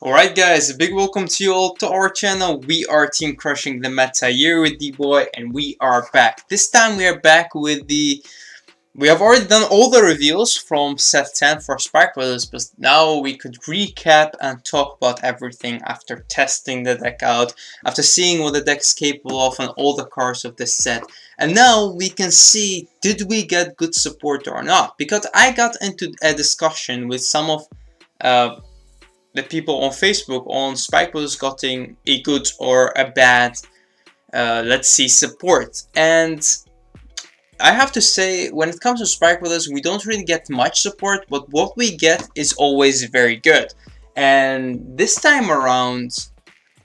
Alright guys, a big welcome to you all to our channel. We are Team Crushing the Meta here with D-Boy and we are back. This time we are back with we have already done all the reveals from set 10 for Spike Brothers, but now we could recap and talk about everything after testing the deck out, after seeing what the deck is capable of and all the cards of this set. And now we can see, did we get good support or not? Because I got into a discussion with some of the people on Facebook on Spike Brothers getting a good or a bad, let's see, support. And I have to say, when it comes to Spike Brothers, we don't really get much support, but what we get is always very good. And this time around,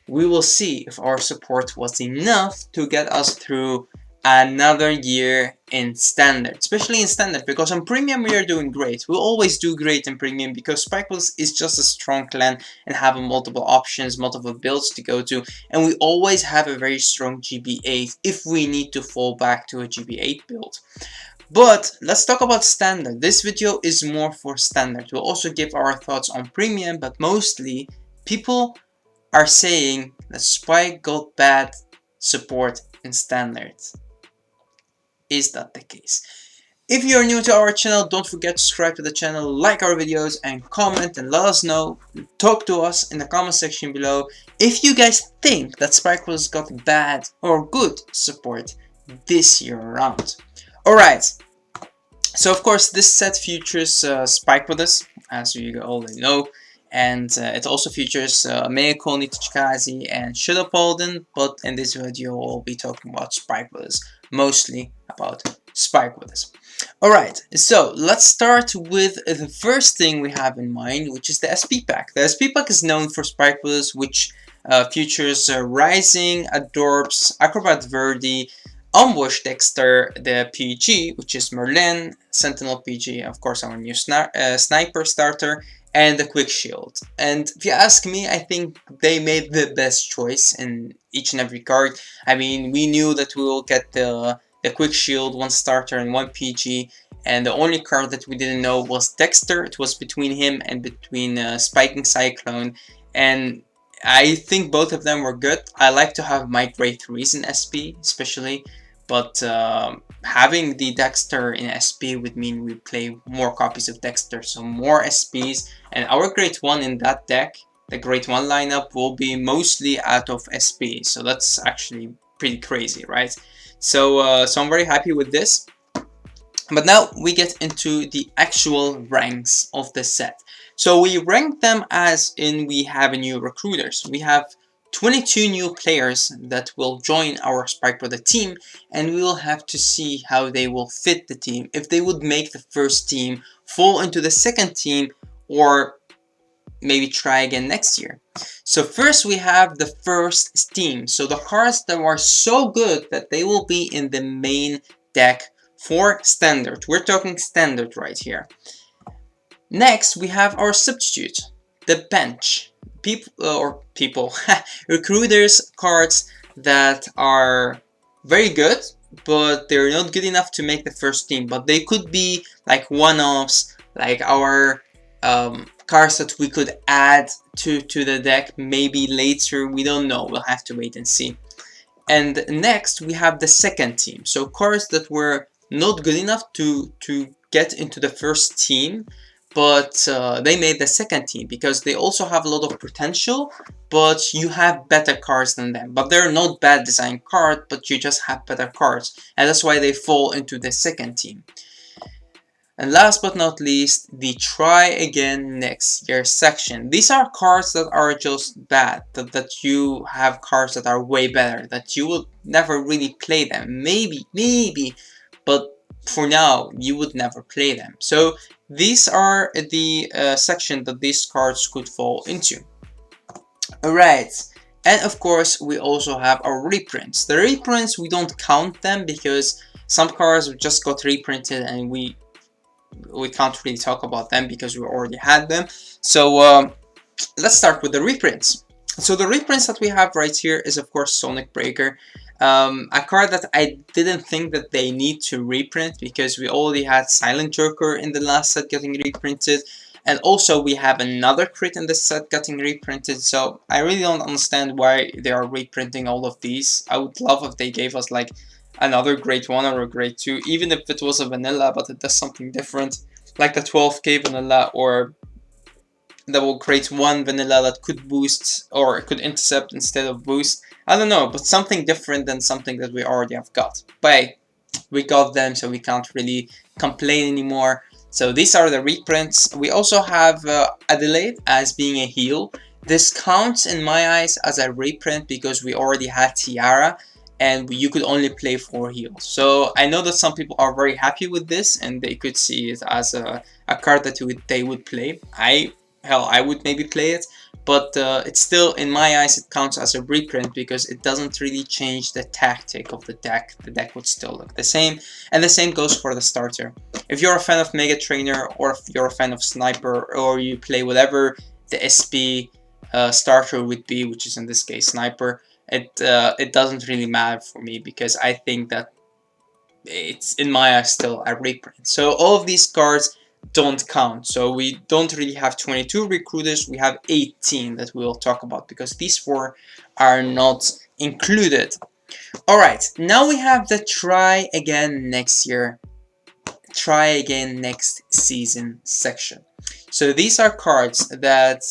we will see if our support was enough to get us through another year in Standard, especially in Standard, because on Premium we are doing great. We always do great in Premium because Spike Brothers is just a strong clan and having multiple options, multiple builds to go to, and we always have a very strong GB8 if we need to fall back to a GB8 build. But let's talk about Standard. This video is more for Standard. We'll also give our thoughts on Premium, but mostly people are saying that Spike got bad support in Standard. Is that the case? If you're new to our channel, don't forget to subscribe to the channel, like our videos, and comment and let us know. Talk to us in the comment section below if you guys think that Spike Brothers got bad or good support this year around. Alright, so of course this set features Spike Brothers, as you already know, and it also features Meiko Nitachikaze and Shadow Paladin, but in this video we'll be talking about Spike Brothers, mostly about Spike Brothers. Alright, so let's start with the first thing we have in mind, which is the SP pack. The SP pack is known for Spike Brothers, which features Rising, Adorbs, Acrobat Verdi, Ambush Dexter, the PG, which is Merlin, Sentinel PG, of course our new Sniper starter, and the Quick Shield. And if you ask me, I think they made the best choice in each and every card. I mean, we knew that we will get the Quick Shield, one starter and one PG, and the only card that we didn't know was Dexter. It was between him and between Spiking Cyclone, and I think both of them were good. I like to have my Grade 3s in SP, especially, but having the Dexter in SP would mean we play more copies of Dexter, so more SPs, and our Grade 1 in that deck, the Grade 1 lineup, will be mostly out of SP, so that's actually pretty crazy, right? So, so I'm very happy with this. But now we get into the actual ranks of the set. So we rank them as in we have new recruiters. We have 22 new players that will join our Spike Brother team, and we will have to see how they will fit the team, if they would make the first team, fall into the second team, or maybe try again next year. So first we have the first team, so the cards that are so good that they will be in the main deck for Standard. We're talking Standard right here. Next we have our substitute, the bench. Recruiters cards that are very good, but they're not good enough to make the first team, but they could be like one-offs, like our cards that we could add to the deck maybe later. We don't know, we'll have to wait and see. And next we have the second team, so cards that were not good enough to get into the first team, but they made the second team because they also have a lot of potential, but you have better cards than them. But they're not bad design cards, but you just have better cards, and that's why they fall into the second team. And last but not least, the try again next year section. These are cards that are just bad, that you have cards that are way better, that you will never really play them. Maybe, but for now, you would never play them. So these are the section that these cards could fall into. Alright, and of course we also have our reprints. The reprints, we don't count them because some cards just got reprinted and we can't really talk about them because we already had them. So let's start with the reprints. So the reprints that we have right here is of course Sonic Breaker. A card that I didn't think that they need to reprint because we already had Silent Joker in the last set getting reprinted, And also we have another crit in this set getting reprinted, so I really don't understand why they are reprinting all of these. I would love if they gave us like another grade 1 or a grade 2, even if it was a vanilla, but it does something different, like the 12k vanilla, or that will create one vanilla that could boost or could intercept instead of boost. I don't know, but something different than something that we already have got. But hey, we got them, so we can't really complain anymore. So these are the reprints. We also have Adelaide as being a heal. This counts in my eyes as a reprint because we already had Tiara and you could only play 4 heals. So I know that some people are very happy with this and they could see it as a card that they would play. Hell, I would maybe play it, but it's still, in my eyes, it counts as a reprint because it doesn't really change the tactic of the deck. The deck would still look the same, and the same goes for the starter. If you're a fan of Mega Trainer, or if you're a fan of Sniper, or you play whatever the SP starter would be, which is in this case Sniper, it doesn't really matter for me because I think that it's, in my eyes, still a reprint. So all of these cards don't count. So we don't really have 22 recruiters, we have 18 that we'll talk about because these 4 are not included. Alright, now we have the try again next year, try again next season section. So these are cards that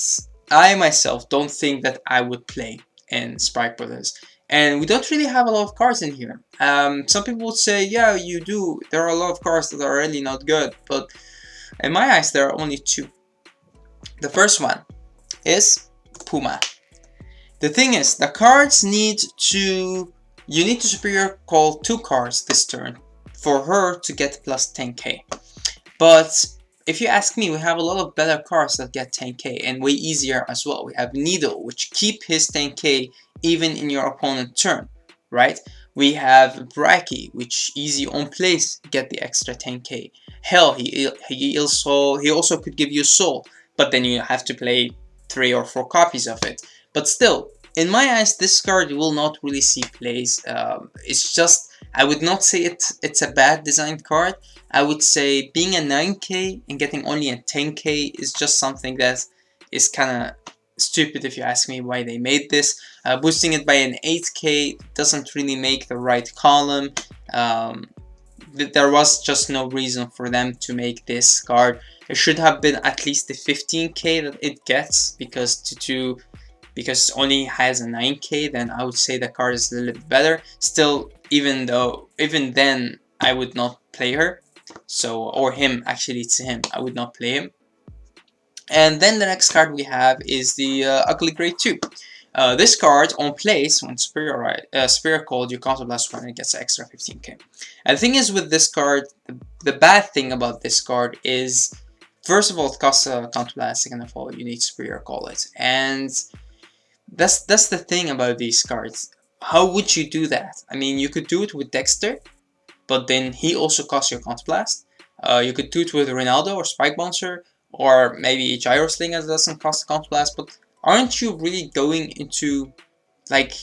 I myself don't think that I would play in Spike Brothers. And we don't really have a lot of cards in here. Some people would say, yeah, you do. There are a lot of cards that are really not good, but in my eyes, there are only 2. The first one is Puma. The thing is, the cards need to... You need to superior call 2 cards this turn for her to get plus 10k. But if you ask me, we have a lot of better cards that get 10k and way easier as well. We have Needle, which keep his 10k even in your opponent's turn, right? We have Bracky, which easy on place get the extra 10k. Hell, he also could give you Soul, but then you have to play 3 or 4 copies of it. But still, in my eyes, this card will not really see plays. It's just, I would not say it's a bad designed card. I would say being a 9k and getting only a 10k is just something that is kind of stupid if you ask me why they made this. Boosting it by an 8k doesn't really make the right column. There was just no reason for them to make this card. It should have been at least the 15k that it gets, because because it only has a 9k, then I would say the card is a little bit better. Still, even then, I would not play her. So, or him, actually it's him, I would not play him. And then the next card we have is the Ugly Grade 2. This card on place, when Superior called, you counterblast 1 and it gets extra 15k. And the thing is with this card, the bad thing about this card is, first of all, it costs a counterblast, second of all, you need Superior call it. And that's the thing about these cards. How would you do that? I mean, you could do it with Dexter, but then he also costs your counterblast. You could do it with Ronaldo or Spike Bouncer, or maybe Gyro Slinger that doesn't cost a counterblast, but aren't you really going into like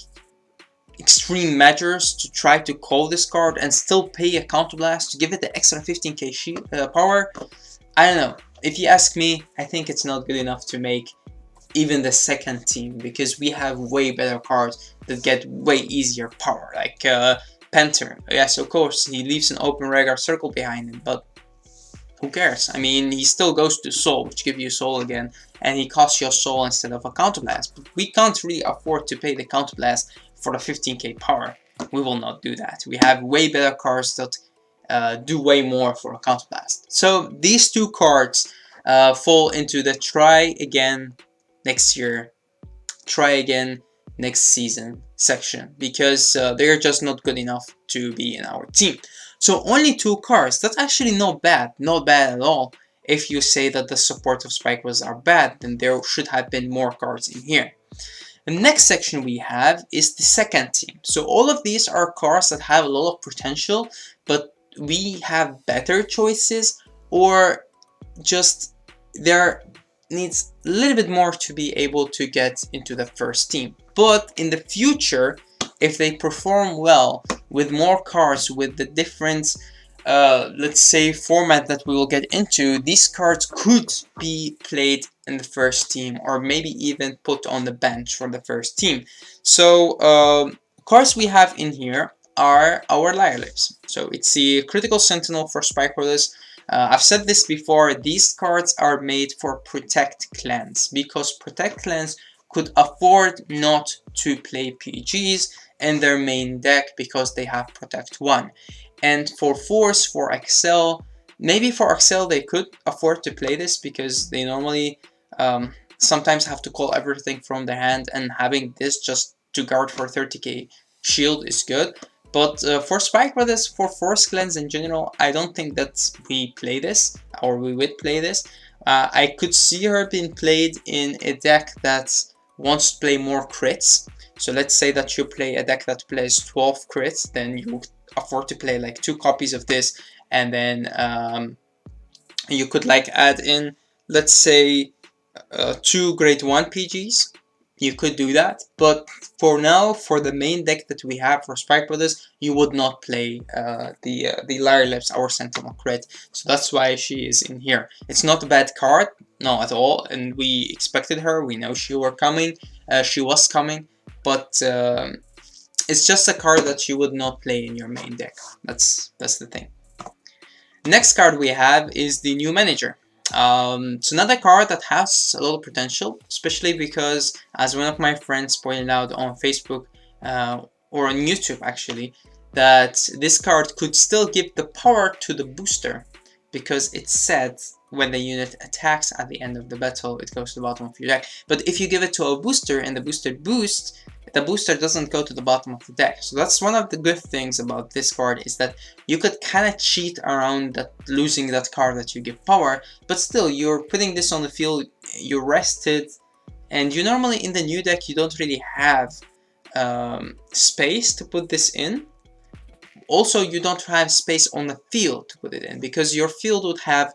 extreme measures to try to call this card and still pay a counterblast to give it the extra 15k power? I don't know. If you ask me, I think it's not good enough to make even the second team, because we have way better cards that get way easier power, like Panther. Yes, of course, he leaves an open regular circle behind him, but who cares? I mean, he still goes to Soul, which gives you Soul again, and he costs your Soul instead of a counterblast. But we can't really afford to pay the counterblast for the 15k power. We will not do that. We have way better cards that do way more for a counterblast. So these 2 cards fall into the try again next year, try again next season section, because they're just not good enough to be in our team. So only 2 cards, that's actually not bad at all. If you say that the support of Spike Brothers are bad, then there should have been more cards in here. The next section we have is the second team. So all of these are cards that have a lot of potential, but we have better choices, or just there needs a little bit more to be able to get into the first team. But in the future, if they perform well with more cards with the different let's say, format that we will get into, these cards could be played in the first team, or maybe even put on the bench for the first team. So cards we have in here are our Lyrelips. So it's the Critical Sentinel for Spike Rollers. I've said this before, these cards are made for Protect clans, because Protect clans could afford not to play PGs in their main deck because they have Protect 1. And for Force, for Excel, maybe for Excel they could afford to play this because they normally sometimes have to call everything from their hand, and having this just to guard for 30k shield is good. But for Spike Brothers, for Force Clans in general, I don't think that we play this, or we would play this. I could see her being played in a deck that wants to play more crits. So let's say that you play a deck that plays 12 crits, then you afford to play like 2 copies of this, and then you could like add in, let's say, 2 grade 1 PGs. You could do that, but for now, for the main deck that we have for Spike Brothers, you would not play the Lyrelips, our Sentinel crit. So that's why she is in here. It's not a bad card, no at all, and we expected her. We know she was coming, but it's just a card that you would not play in your main deck. That's the thing. Next card we have is the new manager. It's another card that has a lot of potential, especially because, as one of my friends pointed out on Facebook or on YouTube actually, that this card could still give the power to the booster, because it said when the unit attacks at the end of the battle, it goes to the bottom of your deck. But if you give it to a booster and the booster boosts, the booster doesn't go to the bottom of the deck. So that's one of the good things about this card, is that you could kind of cheat around that, losing that card that you give power, but still you're putting this on the field, you're rested, and you normally in the new deck you don't really have space to put this in. Also, you don't have space on the field to put it in, because your field would have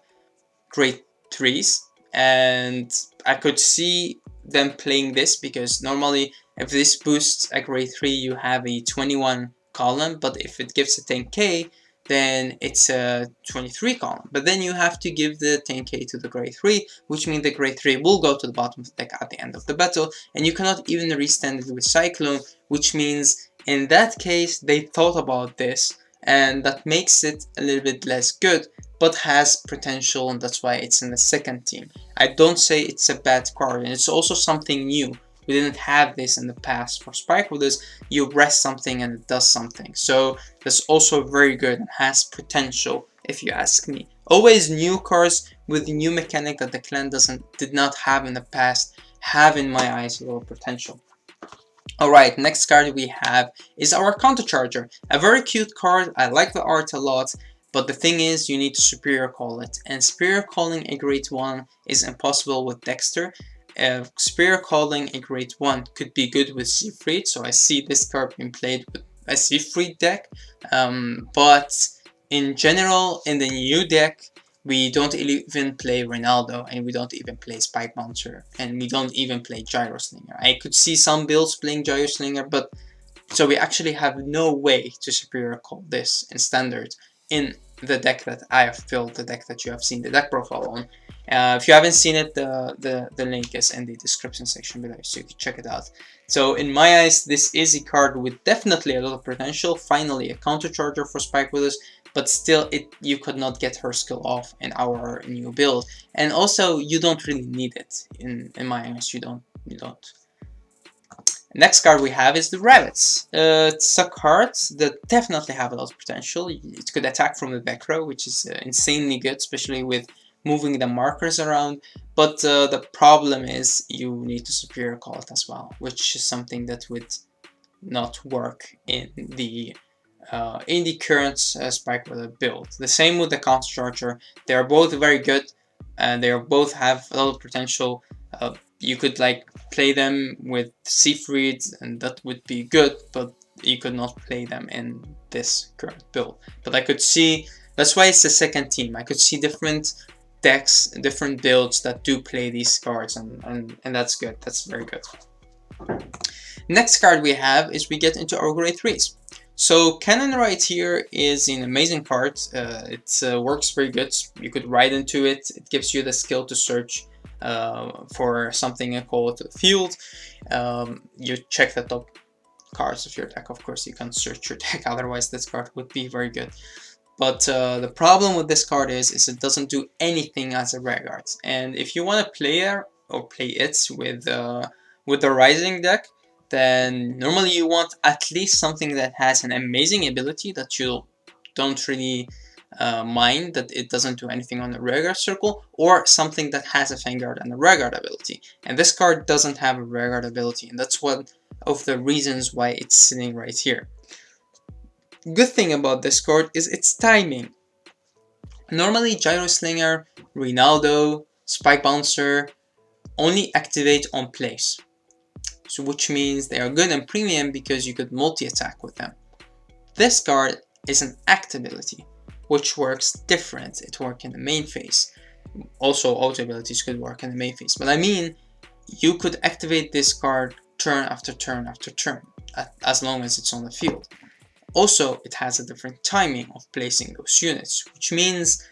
grade 3s, and I could see them playing this, because normally if this boosts a grade 3 you have a 21 column, but if it gives a 10k then it's a 23 column. But then you have to give the 10k to the grade 3, which means the grade 3 will go to the bottom of the deck at the end of the battle, and you cannot even restand it with Cyclone, which means in that case they thought about this, and that makes it a little bit less good, but has potential, and that's why it's in the second team. I don't say it's a bad card, and it's also something new. We didn't have this in the past. For Spike Brothers, you rest something and it does something. So that's also very good and has potential, if you ask me. Always new cards with new mechanic that the clan did not have in the past have, in my eyes, a little potential. Alright, next card we have is our Countercharger. A very cute card. I like the art a lot. But the thing is, you need to Superior Call it, and Superior Calling a grade 1 is impossible with Dexter. Superior Calling a grade 1 could be good with Siegfried, so I see this card being played with a Siegfried deck, but in general, in the new deck, we don't even play Ronaldo, and we don't even play Spike Monster, and we don't even play Gyroslinger. I could see some builds playing Gyroslinger, but so we actually have no way to Superior Call this in Standard in the deck that I have built, the deck that you have seen the deck profile on. If you haven't seen it, the link is in the description section below, so you can check it out. So in my eyes, this is a card with definitely a lot of potential. Finally, a Countercharger for Spike Brothers, but still, you could not get her skill off in our new build. And also, you don't really need it. In my eyes, you don't. Next card we have is the Rabbits. It's a card that definitely have a lot of potential. It could attack from the back row, which is insanely good, especially with moving the markers around. But the problem is you need to Superior Call it as well, which is something that would not work in the current Spike Brother build. The same with the Countercharger. They are both very good, and they both have a lot of potential. You could like play them with Siegfried, and that would be good, but you could not play them in this current build. But I could see, that's why it's the second team. I could see different decks, different builds that do play these cards, and that's good. That's very good. Next card we have is we get into our grade 3s. So Cannon right here is an amazing card. It works very good. You could ride into it. It gives you the skill to search for something called field. You check the top cards of your deck. Of course, you can search your deck. Otherwise, this card would be very good. But the problem with this card is it doesn't do anything as a rare card. And if you want to play it or play it with the Rising deck, then normally you want at least something that has an amazing ability that you don't really mind that it doesn't do anything on the rare card circle, or something that has a Vanguard and a rare card ability. And this card doesn't have a rare card ability, and that's one of the reasons why it's sitting right here. Good thing about this card is its timing. Normally Gyro Slinger, Ronaldo, Spike Bouncer only activate on place, so which means they are good in premium because you could multi-attack with them. This card is an act ability, which works different. It works in the main phase. Also auto abilities could work in the main phase, but I mean you could activate this card turn after turn after turn as long as it's on the field. Also, it has a different timing of placing those units, which means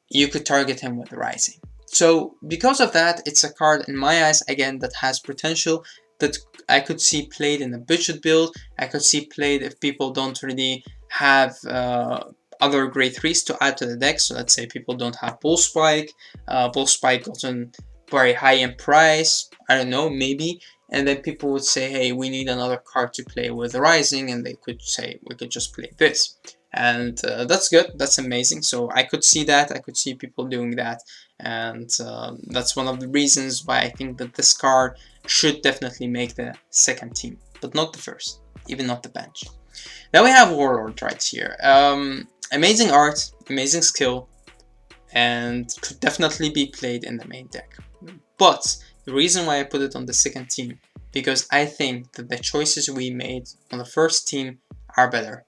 you could target him with Rising. So because of that, it's a card in my eyes, again, that has potential that I could see played in a budget build. I could see played if people don't really have other grade 3s to add to the deck. So let's say people don't have Bull Spike. Bull Spike gotten very high in price. I don't know, maybe. And then people would say, hey, we need another card to play with Rising, and they could say, we could just play this. And that's good, that's amazing. So I could see that, I could see people doing that. And that's one of the reasons why I think that this card should definitely make the second team, but not the first, even not the bench. Now we have Warlord right here. Amazing art, amazing skill, and could definitely be played in the main deck. But the reason why I put it on the second team, because I think that the choices we made on the first team are better.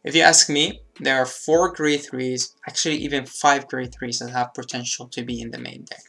If you ask me, there are 4 grade 3s, actually even 5 grade 3s that have potential to be in the main deck.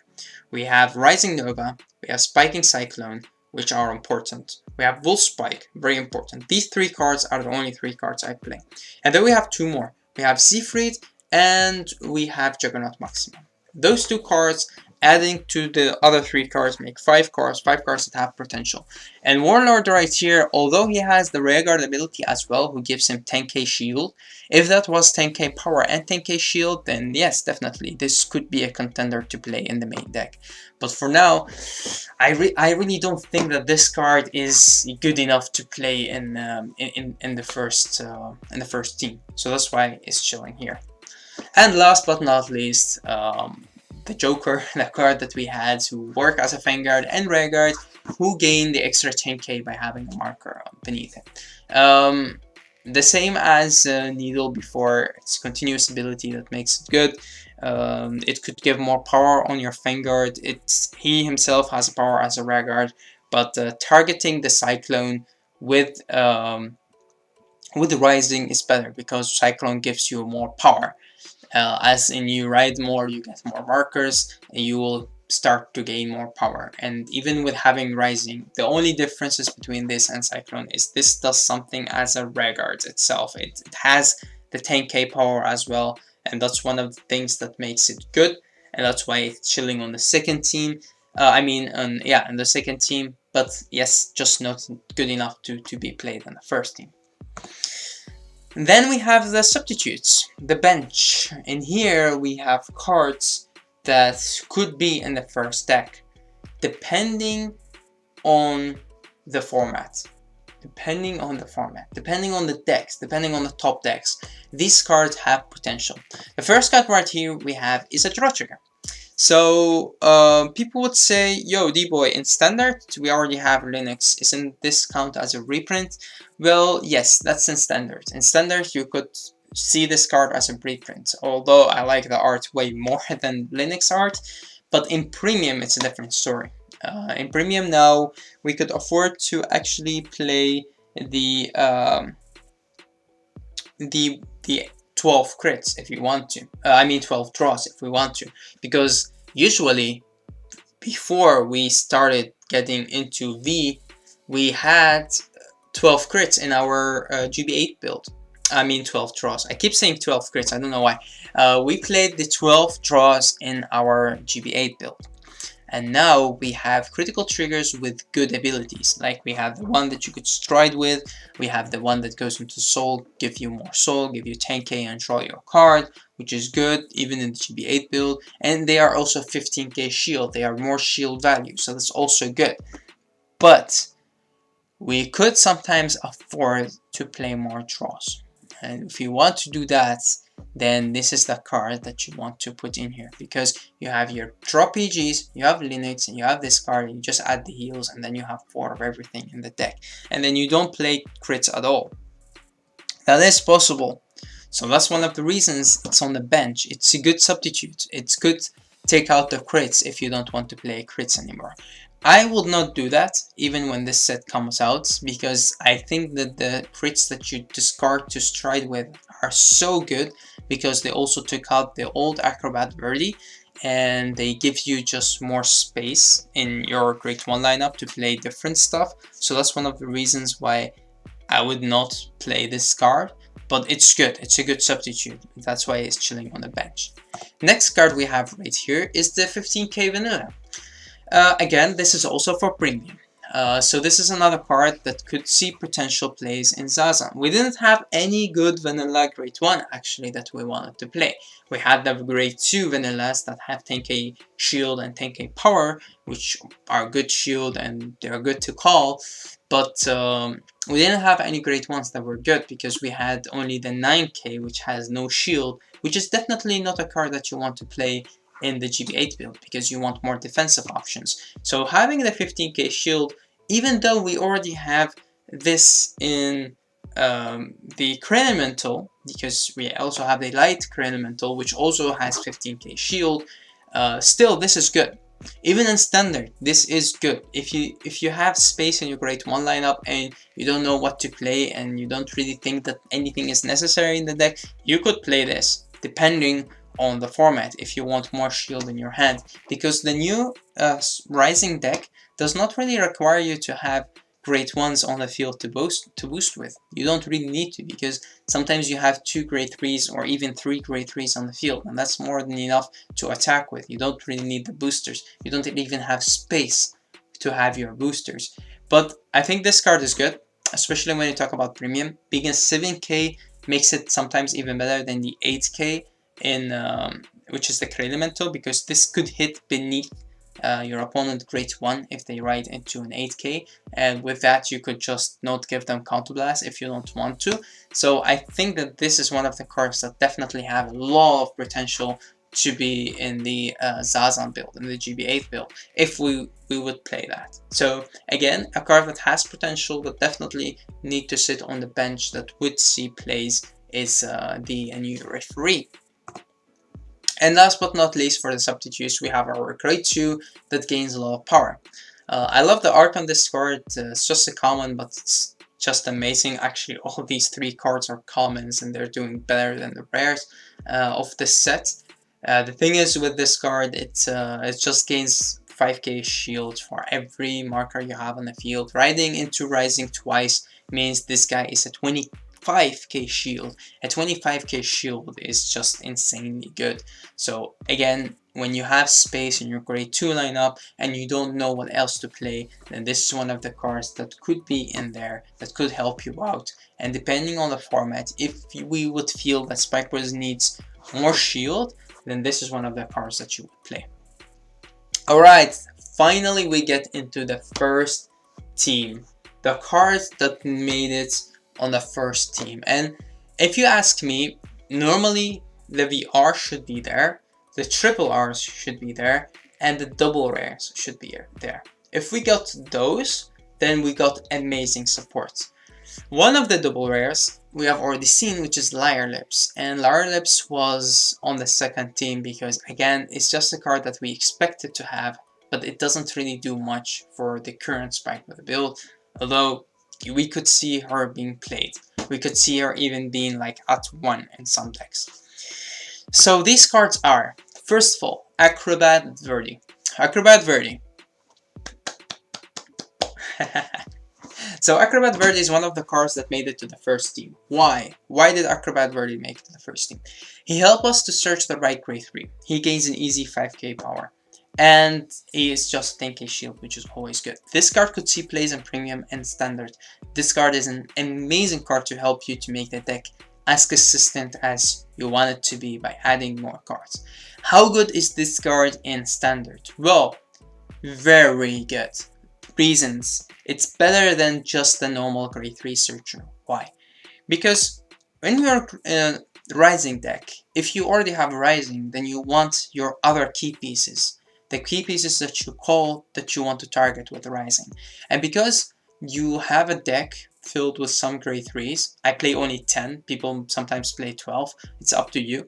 We have Rising Nova, we have Spiking Cyclone, which are important. We have Wolf Spike, very important. These 3 cards are the only 3 cards I play. And then we have 2 more. We have Siegfried and we have Juggernaut Maximum. Those 2 cards adding to the other 3 cards make 5 cards that have potential. And Warlord right here, although he has the Rare Guard ability as well, who gives him 10k shield, if that was 10k power and 10k shield, then yes, definitely, this could be a contender to play in the main deck. But for now, I really don't think that this card is good enough to play in the first team. So that's why it's chilling here. And last but not least, the Joker, the card that we had to work as a Vanguard and Rare Guard, who gained the extra 10k by having a marker beneath it. The same as Needle before, it's continuous ability that makes it good. It could give more power on your Vanguard. He himself has power as a Rare Guard, but targeting the Cyclone with the Rising is better because Cyclone gives you more power. As in you ride more, you get more markers, and you will start to gain more power. And even with having Rising, the only differences between this and Cyclone is this does something as a Rare Guard itself. It has the 10k power as well, and that's one of the things that makes it good, and that's why it's chilling on the second team. In the second team, but yes, just not good enough to be played on the first team. Then we have the substitutes, the bench. In here we have cards that could be in the first deck, depending on the format. Depending on the decks, depending on the top decks. These cards have potential. The first card right here we have is a Draw Trigger. So people would say, yo, D-Boy, in Standard, we already have Linux. Isn't this count as a reprint? Well, yes, that's in Standard. In Standard, you could see this card as a reprint, although I like the art way more than Linux art. But in Premium, it's a different story. In Premium now, we could afford to actually play the 12 crits if you want to. 12 draws if we want to. Because usually, before we started getting into V, we had 12 crits in our GB8 build. I mean 12 draws. I keep saying 12 crits, I don't know why. We played the 12 draws in our GB8 build. And now we have critical triggers with good abilities. Like we have the one that you could stride with, we have the one that goes into soul, give you more soul, give you 10k and draw your card, which is good even in the GB8 build. And they are also 15k shield, they are more shield value, so that's also good. But we could sometimes afford to play more draws. And if you want to do that, then this is the card that you want to put in here, because you have your drop PGs, you have Linux, and you have this card, and you just add the heals, and then you have 4 of everything in the deck. And then you don't play crits at all. That is possible. So that's one of the reasons it's on the bench. It's a good substitute. It's good take out the crits if you don't want to play crits anymore. I would not do that even when this set comes out, because I think that the crits that you discard to stride with are so good, because they also took out the old Acrobat Verdi and they give you just more space in your Grade 1 lineup to play different stuff. So that's one of the reasons why I would not play this card, but it's good. It's a good substitute. That's why it's chilling on the bench. Next card we have right here is the 15k Vanilla. Again, this is also for premium. So this is another card that could see potential plays in Zaza. We didn't have any good vanilla grade 1 actually that we wanted to play. We had the grade 2 vanillas that have 10k shield and 10k power, which are good shield and they're good to call, but we didn't have any grade 1s that were good, because we had only the 9k, which has no shield, which is definitely not a card that you want to play in the GB8 build, because you want more defensive options. So having the 15k shield, even though we already have this in the Cranimental, because we also have the light Cranimental, which also has 15k shield, still this is good. Even in standard, this is good. If you have space in your grade 1 lineup and you don't know what to play and you don't really think that anything is necessary in the deck, you could play this, depending on the format, if you want more shield in your hand, because the new Rising deck does not really require you to have grade 1s on the field to boost with. You don't really need to, because sometimes you have 2 grade 3s or even 3 grade 3s on the field, and that's more than enough to attack with. You don't really need the boosters. You don't even have space to have your boosters. But I think this card is good, especially when you talk about premium. Being a 7k makes it sometimes even better than the 8k in which is the Cranimental, because this could hit beneath your opponent grade 1 if they ride into an 8k, and with that you could just not give them counterblast if you don't want to. So I think that this is one of the cards that definitely have a lot of potential to be in the Zazan build, in the GB8 build, if we would play that. So again, a card that has potential but definitely need to sit on the bench that would see plays is the new Referee. And last but not least, for the substitutes, we have our grade 2 that gains a lot of power. I love the art on this card. It's just a common, but it's just amazing. Actually, all these 3 cards are commons and they're doing better than the rares of this set. The thing is with this card, it just gains 5k shield for every marker you have on the field. Riding into Rising twice means this guy is a 25k shield. A 25k shield is just insanely good. So again, when you have space in your grade 2 lineup and you don't know what else to play, then this is one of the cards that could be in there that could help you out. And depending on the format, if we would feel that Spikebirds needs more shield, then this is one of the cards that you would play. Alright, finally we get into the first team, the cards that made it on the first team. And if you ask me, normally the VR should be there, the triple R's should be there, and the double rares should be there. If we got those, then we got amazing support. One of the double rares we have already seen, which is Liar Lips, and Liar Lips was on the second team because again it's just a card that we expected to have, but it doesn't really do much for the current Spikebird build, although we could see her being played. We could see her even being like at 1 in some decks. So these cards are, first of all, Acrobat Verdi. Acrobat Verdi. So Acrobat Verde is one of the cards that made it to the first team. Why? Why did Acrobat Verde make it to the first team? He helped us to search the right grade 3. He gains an easy 5k power. And he is just 10k shield, which is always good. This card could see plays in premium and standard. This card is an amazing card to help you to make the deck as consistent as you want it to be by adding more cards. How good is this card in standard? Well, very good. Reasons. It's better than just the normal grade 3 searcher. Why? Because when you're Rising deck, if you already have Rising, then you want your other key pieces. The key pieces that you call that you want to target with Rising. And because you have a deck filled with some grade 3s, I play only 10, people sometimes play 12, it's up to you.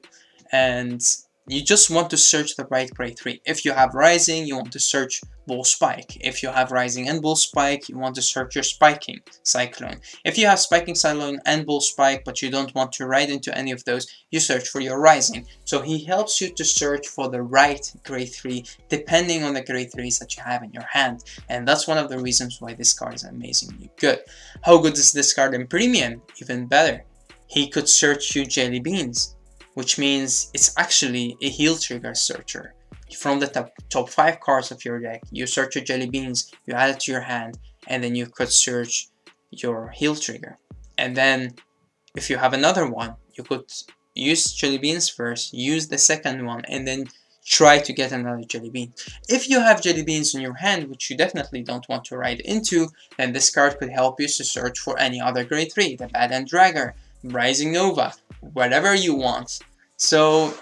And you just want to search the right grade 3. If you have Rising, you want to search Bull Spike. If you have Rising and Bull Spike, you want to search your Spiking Cyclone. If you have Spiking Cyclone and Bull Spike, but you don't want to ride into any of those, you search for your Rising. So he helps you to search for the right grade 3, depending on the grade 3s that you have in your hand. And that's one of the reasons why this card is amazingly good. How good is this card in Premium? Even better. He could search you Jelly Beans, which means it's actually a heal trigger searcher. From the top 5 cards of your deck, you search your Jelly Beans, you add it to your hand, and then you could search your heal trigger. And then if you have another one, you could use Jelly Beans first, use the second one, and then try to get another Jelly Bean. If you have Jelly Beans in your hand, which you definitely don't want to ride into, then this card could help you to search for any other grade 3, the Phantom Dragon, Rising Nova, whatever you want. So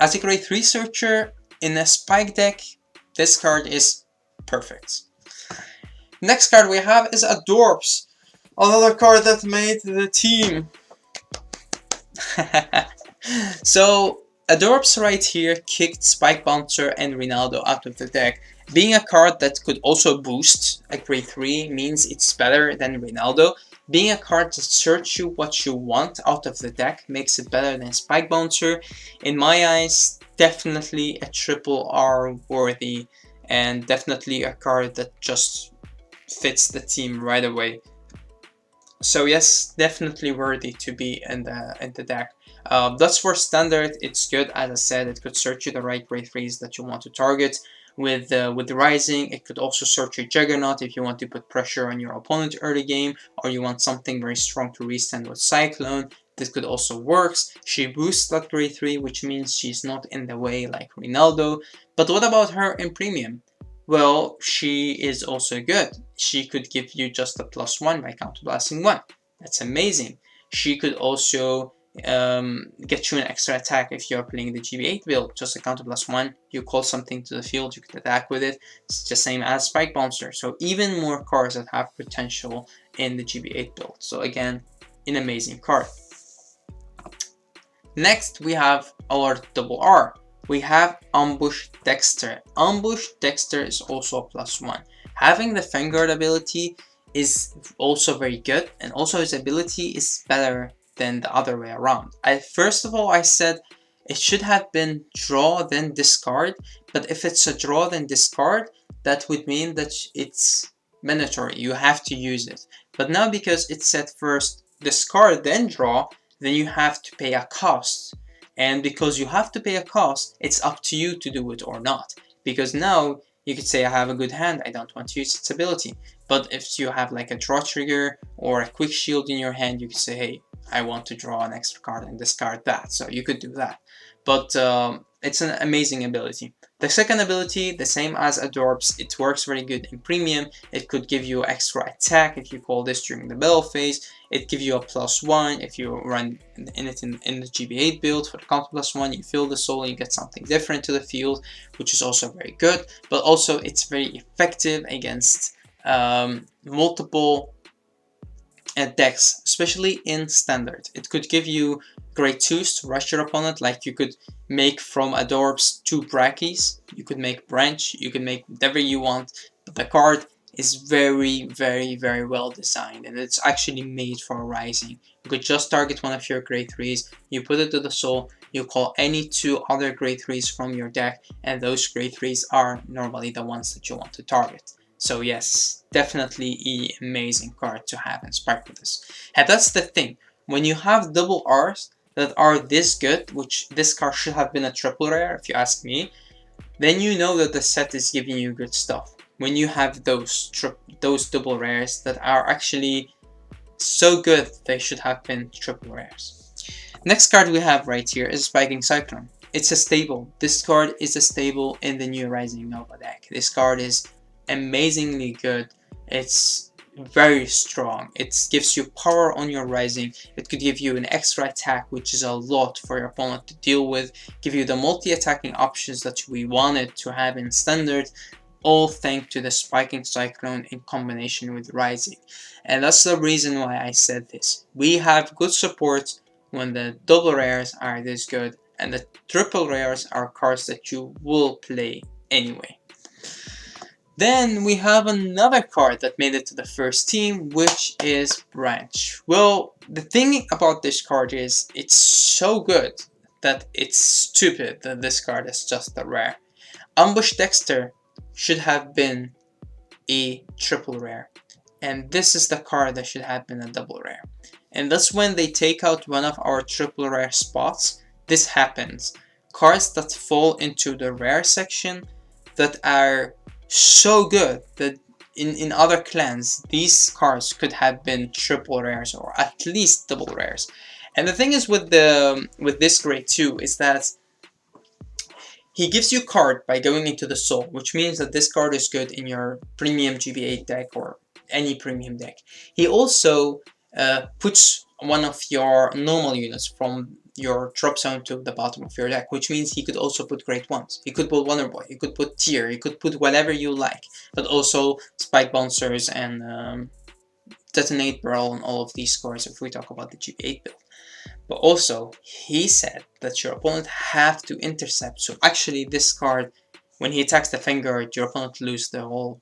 as a grade 3 searcher in a Spike deck, this card is perfect. Next card we have is Adorps, another card that made the team. So Adorps right here kicked Spike Bouncer and Ronaldo out of the deck. Being a card that could also boost a grade 3 means it's better than Ronaldo. Being a card to search you what you want out of the deck makes it better than Spike Bouncer. In my eyes, definitely a triple R worthy, and definitely a card that just fits the team right away. So yes, definitely worthy to be in the deck. That's for standard. It's good, as I said. It could search you the right grade 3s that you want to target. With the Rising, it could also search your Juggernaut if you want to put pressure on your opponent early game, or you want something very strong to restand with Cyclone. This could also work. She boosts that grade 3, which means she's not in the way like Ronaldo. But what about her in Premium? Well, she is also good. She could give you just a +1 by counterblasting 1. That's amazing. She could also get you an extra attack if you're playing the GB8 build. Just a counterblast 1, you call something to the field, you could attack with it. It's the same as Spike Bouncer. So even more cards that have potential in the GB8 build. So again, an amazing card. Next we have our double R. We have Ambush Dexter. Ambush Dexter is also a +1. Having the Vanguard ability is also very good, and also his ability is better than the other way around. First of all, I said it should have been draw then discard, but if it's a draw then discard, that would mean that it's mandatory, you have to use it. But now because it said first discard then draw, then you have to pay a cost. And because you have to pay a cost, it's up to you to do it or not. Because now you could say I have a good hand, I don't want to use its ability. But if you have like a draw trigger or a quick shield in your hand, you could say, hey, I want to draw an extra card and discard that. So you could do that. But it's an amazing ability. The second ability, the same as Adorps, it works very good in Premium. It could give you extra attack if you call this during the battle phase. It gives you a +1 if you run in the GB8 build. For the counter +1, you fill the soul, you get something different to the field, which is also very good. But also it's very effective against multiple decks, especially in standard. It could give you grade 2s to rush your opponent, like you could make from Adorps 2 Brackies, you could make Branch, you could make whatever you want, but the card is very, very, very well designed, and it's actually made for Rising. You could just target one of your grade 3s, you put it to the soul, you call any 2 other grade 3s from your deck, and those grade 3s are normally the ones that you want to target. So yes, definitely an amazing card to have in Spike with this. And that's the thing, when you have double R's that are this good, which this card should have been a triple rare if you ask me, then you know that the set is giving you good stuff. When you have those double rares that are actually so good, they should have been triple rares. Next card we have right here is Spiking Cyclone. It's a stable. This card is a stable in the new Rising Nova deck. This card is amazingly good. It's very strong. It gives you power on your Rising. It could give you an extra attack, which is a lot for your opponent to deal with. Give you the multi-attacking options that we wanted to have in Standard, all thanks to the Spiking Cyclone in combination with Rising. And that's the reason why I said this. We have good support when the double rares are this good, and the triple rares are cards that you will play anyway. Then we have another card that made it to the first team, which is Branch. Well, the thing about this card is it's so good that it's stupid that this card is just a rare. Ambush Dexter should have been a triple rare, and this is the card that should have been a double rare. And that's when they take out one of our triple rare spots. This happens. Cards that fall into the rare section that are so good that in other clans, these cards could have been triple rares or at least double rares. And the thing is with this grade 2 is that he gives you card by going into the soul, which means that this card is good in your premium GB8 deck or any premium deck. He also puts one of your normal units from your drop zone to the bottom of your deck, which means he could also put great ones. He could put Wonder Boy, he could put Tier, he could put whatever you like, but also Spike Bouncers and Detonate Brawl and all of these cards if we talk about the GB8 build. But also, he said that your opponent have to intercept, so actually this card, when he attacks the Vanguard, your opponent loses the whole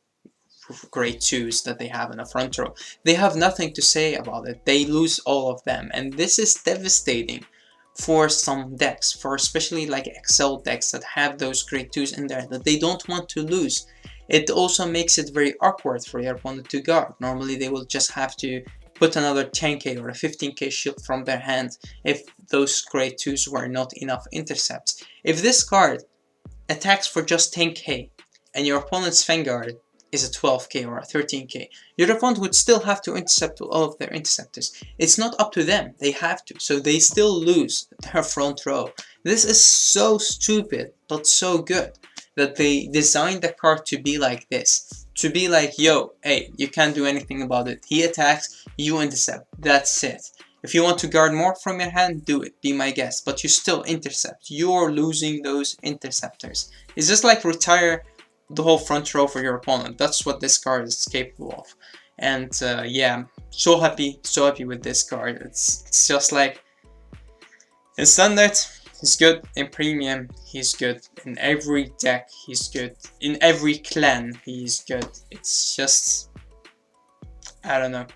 grade 2s that they have in the front row. They have nothing to say about it, they lose all of them, and this is devastating for some decks, for especially like Excel decks that have those grade 2s in there that they don't want to lose. It also makes it very awkward for your opponent to guard. Normally they will just have to put another 10k or a 15k shield from their hand if those grade 2s were not enough intercepts. If this card attacks for just 10k and your opponent's Vanguard is a 12k or a 13k, your opponent would still have to intercept all of their interceptors. It's not up to them, they have to, so they still lose their front row. This is so stupid, but so good, that they designed the card to be like this. To be like, yo, hey, you can't do anything about it. He attacks, you intercept, that's it. If you want to guard more from your hand, do it, be my guest, but you still intercept. You're losing those interceptors. It's just like retire the whole front row for your opponent. That's what this card is capable of. And yeah, so happy with this card. It's just like, in Standard, he's good. In Premium, he's good. In every deck, he's good. In every clan, he's good. It's just, I don't know.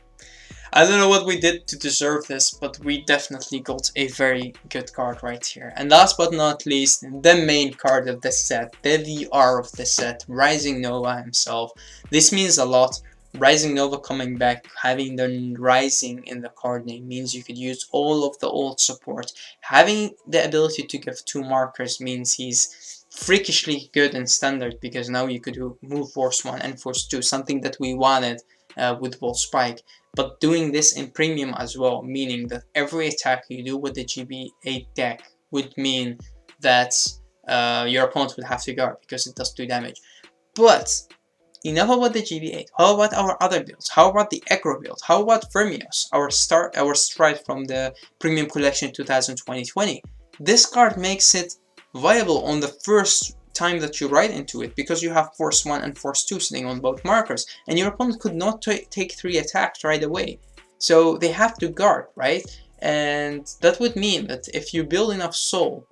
I don't know what we did to deserve this, but we definitely got a very good card right here. And last but not least, the main card of the set, the VR of the set, Rising Nova himself. This means a lot. Rising Nova coming back, having the Rising in the card name means you could use all of the old support. Having the ability to give 2 markers means he's freakishly good in Standard, because now you could move Force 1 and Force 2, something that we wanted with Wolf Spike. But doing this in Premium as well, meaning that every attack you do with the GB8 deck would mean that your opponent would have to guard, because it does 2 damage. But enough about the GB8. How about our other builds? How about the Echo build? How about Vermios, our stride from the Premium Collection 2020? This card makes it viable on the first time that you ride into it, because you have Force 1 and Force 2 sitting on both markers, and your opponent could not take 3 attacks right away. So they have to guard, right? And that would mean that if you build enough soul,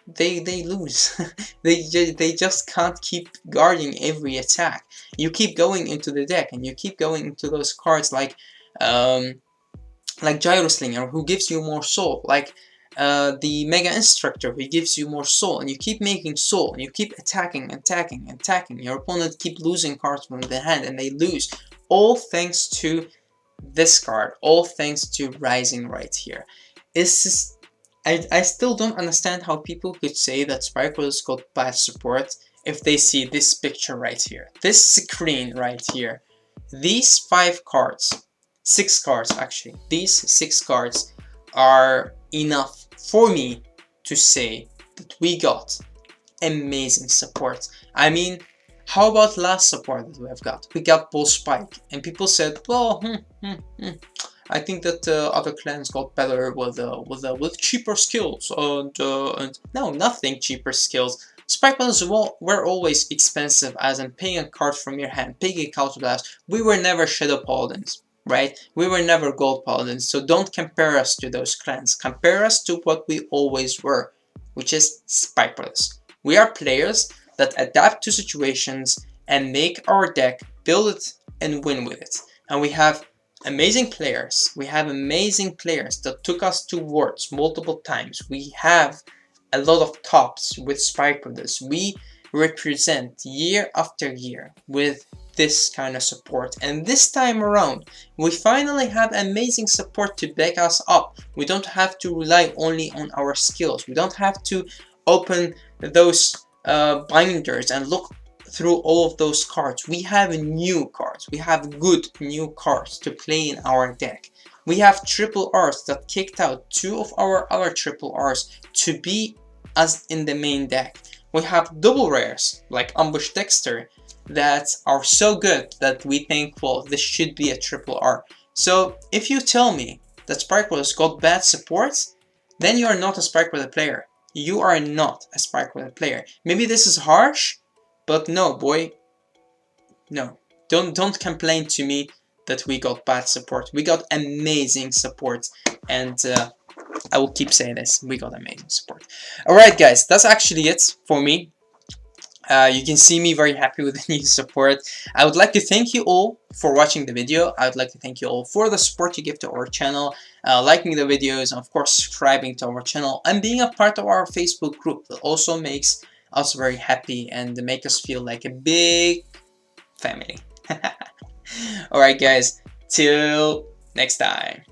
they lose. they just can't keep guarding every attack. You keep going into the deck, and you keep going into those cards like Gyroslinger, who gives you more soul, like the Mega Instructor, who gives you more soul, and you keep making soul, and you keep attacking, attacking, attacking. Your opponent keep losing cards from the hand, and they lose. All thanks to this card, all thanks to Rising right here. It's just, I still don't understand how people could say that Sparkles got bad support if they see this picture right here. This screen right here. These 5 cards, 6 cards actually, these 6 cards are enough for me to say that we got amazing support. I mean, how about last support that we have got? We got Bull Spike, and people said, well, I think that other clans got better with cheaper skills, and no, nothing cheaper skills. Spike buttons were always expensive, as in paying a card from your hand, paying a Counter Blast. We were never Shadow Paladins, right? We were never Gold Paladins, so don't compare us to those clans. Compare us to what we always were, which is Spike buttons. We are players that adapt to situations and make our deck, build it, and win with it. And we have amazing players. We have amazing players that took us to Worlds multiple times. We have a lot of tops with Spike Brothers. We represent year after year with this kind of support, and this time around we finally have amazing support to back us up. We don't have to rely only on our skills. We don't have to open those binders and look through all of those cards. We have new cards. We have good new cards to play in our deck. We have triple Rs that kicked out 2 of our other triple Rs to be as in the main deck. We have double rares like Ambush Dexter that are so good that we think, well, this should be a triple R. So if you tell me that Sparkles got bad support, then you are not a Sparkle player. You are not a Sparkle player. Maybe this is harsh, but no, boy, no. Don't complain to me that we got bad support. We got amazing support, and I will keep saying this. We got amazing support. Alright guys, that's actually it for me. You can see me very happy with the new support. I would like to thank you all for watching the video. I would like to thank you all for the support you give to our channel, liking the videos, and of course subscribing to our channel and being a part of our Facebook group. That also makes us very happy and make us feel like a big family. Alright guys, till next time.